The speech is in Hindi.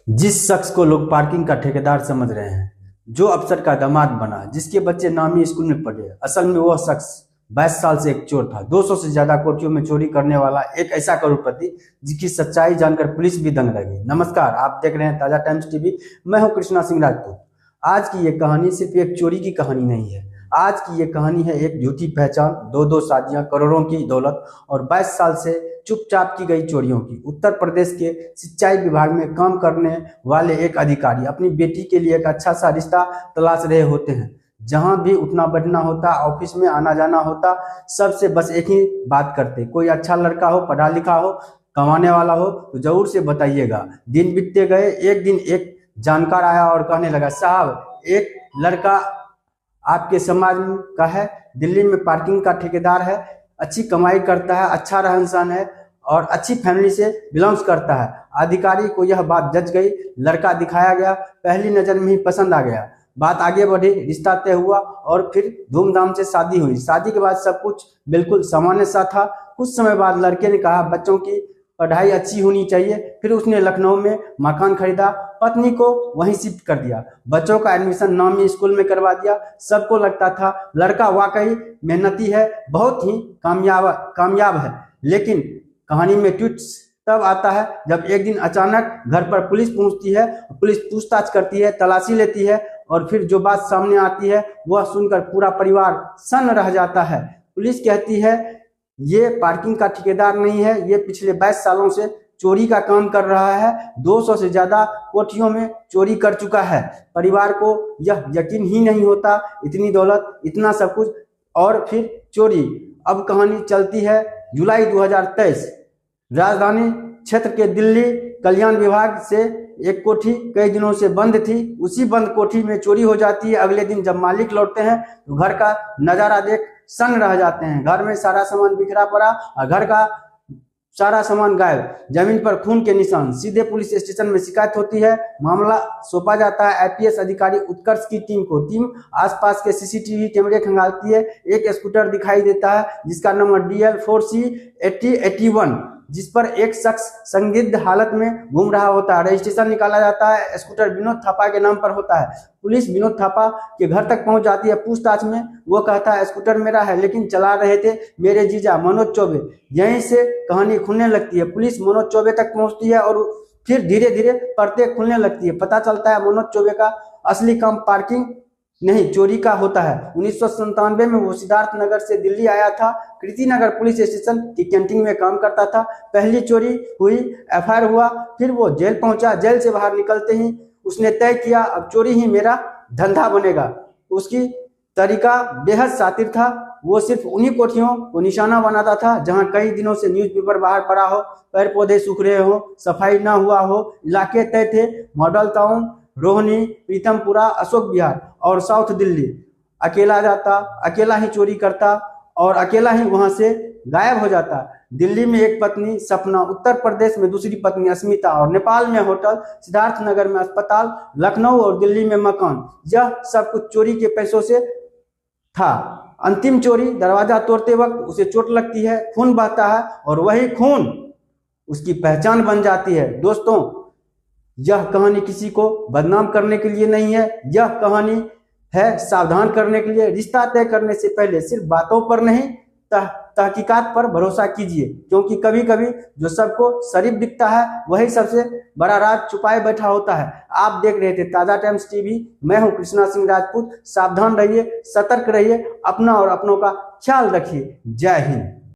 जिस शख्स को लोग पार्किंग का ठेकेदार समझ रहे हैं, जो अफसर का दामाद बना, जिसके बच्चे नामी स्कूल में पढ़े, असल में वह शख्स 22 साल से एक चोर था। 200 से ज्यादा कोठियों में चोरी करने वाला एक ऐसा करोड़पति जिसकी सच्चाई जानकर पुलिस भी दंग रह गई। नमस्कार, आप देख रहे हैं ताजा टाइम्स टीवी। मैं हूं कृष्णा सिंह राजपूत। आज की ये कहानी सिर्फ एक चोरी की कहानी नहीं है। आज की ये कहानी है एक झूठी पहचान, दो शादियां, करोड़ों की दौलत और 22 साल से चुपचाप की गई चोरियों की। उत्तर प्रदेश के सिंचाई विभाग में काम करने वाले एक अधिकारी अपनी बेटी के लिए एक अच्छा सा रिश्ता तलाश रहे होते हैं। जहां भी उठना बैठना होता, ऑफिस में आना जाना होता, सबसे बस एक ही बात करते, कोई अच्छा लड़का हो, पढ़ा लिखा हो, कमाने वाला हो तो जरूर से बताइएगा। दिन बीतते गए। एक दिन एक जानकार आया और कहने लगा, साहब एक लड़का आपके समाज का है, दिल्ली में पार्किंग का ठेकेदार है, अच्छी कमाई करता है, अच्छा रहन सहन है और अच्छी फैमिली से बिलोंग्स करता है। अधिकारी को यह बात जच गई। लड़का दिखाया गया, पहली नजर में ही पसंद आ गया। बात आगे बढ़ी, रिश्ता तय हुआ और फिर धूमधाम से शादी हुई। शादी के बाद सब कुछ बिल्कुल सामान्य सा था। कुछ समय बाद लड़के ने कहा बच्चों की पढ़ाई अच्छी होनी चाहिए। फिर उसने लखनऊ में मकान खरीदा, पत्नी को वहीं शिफ्ट कर दिया, बच्चों का एडमिशन नामी स्कूल में करवा दिया। सबको लगता था लड़का वाकई मेहनती है, बहुत ही कामयाब है। लेकिन कहानी में ट्विस्ट तब आता है जब एक दिन अचानक घर पर पुलिस पहुंचती है। पुलिस पूछताछ करती है, तलाशी लेती है और फिर जो बात सामने आती है वह सुनकर पूरा परिवार सन्न रह जाता है। पुलिस कहती है ये पार्किंग का ठेकेदार नहीं है, ये पिछले 22 सालों से चोरी का काम कर रहा है, 200 से ज्यादा कोठियों में चोरी कर चुका है। परिवार को यह यकीन ही नहीं होता, इतनी दौलत, इतना सब कुछ और फिर चोरी। अब कहानी चलती है जुलाई 2023। राजधानी क्षेत्र के दिल्ली कल्याण विभाग से एक कोठी कई दिनों से बंद थी। उसी बंद कोठी में चोरी हो जाती है। अगले दिन जब मालिक लौटते हैं तो घर का नजारा देख सन्न रह जाते हैं। घर में सारा सामान बिखरा पड़ा और घर का सारा सामान गायब, जमीन पर खून के निशान। सीधे पुलिस स्टेशन में शिकायत होती है। मामला सौंपा जाता है आईपीएस अधिकारी उत्कर्ष की टीम को। टीम आसपास के सीसीटीवी कैमरे खंगालती है। एक स्कूटर दिखाई देता है जिसका नंबर DL4C8081, जिस पर एक शख्स संदिग्ध हालत में घूम रहा होता है। रजिस्ट्रेशन निकाला जाता है, स्कूटर विनोद थापा के नाम पर होता है। पुलिस विनोद थापा के घर तक पहुंच जाती है। पूछताछ में वो कहता है स्कूटर मेरा है, लेकिन चला रहे थे मेरे जीजा मनोज चौबे। यहीं से कहानी खुलने लगती है। पुलिस मनोज चौबे तक पहुंचती है और फिर धीरे धीरे परतें खुलने लगती है। पता चलता है मनोज चौबे का असली काम पार्किंग नहीं, चोरी का होता है। 1997 में वो सिद्धार्थ नगर से दिल्ली आया था। कृति नगर पुलिस स्टेशन की कैंटीन में काम करता था। पहली चोरी हुई, एफआईआर हुआ, फिर वो जेल पहुंचा। जेल से बाहर निकलते ही उसने तय किया अब चोरी ही मेरा धंधा बनेगा। उसकी तरीका बेहद शातिर था। वो सिर्फ उन्हीं कोठियों को निशाना बनाता था जहां कई दिनों से न्यूज़पेपर बाहर पड़ा हो, पेड़ पौधे सूख रहे हो, सफाई ना हुआ हो। इलाके तय थे मॉडल टाउन, रोहिणी, प्रीतमपुरा, अशोक विहार और साउथ दिल्ली। अकेला जाता, अकेला ही चोरी करता और अकेला ही वहां से गायब हो जाता। दिल्ली में एक पत्नी सपना, उत्तर प्रदेश में दूसरी पत्नी अस्मिता और नेपाल में होटल, सिद्धार्थ नगर में अस्पताल, लखनऊ और दिल्ली में मकान। यह सब कुछ चोरी के पैसों से था। अंतिम चोरी, दरवाजा तोड़ते वक्त उसे चोट लगती है, खून बहता है और वही खून उसकी पहचान बन जाती है। दोस्तों, यह कहानी किसी को बदनाम करने के लिए नहीं है, यह कहानी है सावधान करने के लिए। रिश्ता तय करने से पहले सिर्फ बातों पर नहीं, तहकीकात पर भरोसा कीजिए, क्योंकि कभी कभी जो सबको शरीफ दिखता है वही सबसे बड़ा राज छुपाए बैठा होता है। आप देख रहे थे ताजा टाइम्स टीवी। मैं हूं कृष्णा सिंह राजपूत। सावधान रहिए, सतर्क रहिए, अपना और अपनों का ख्याल रखिए। जय हिंद।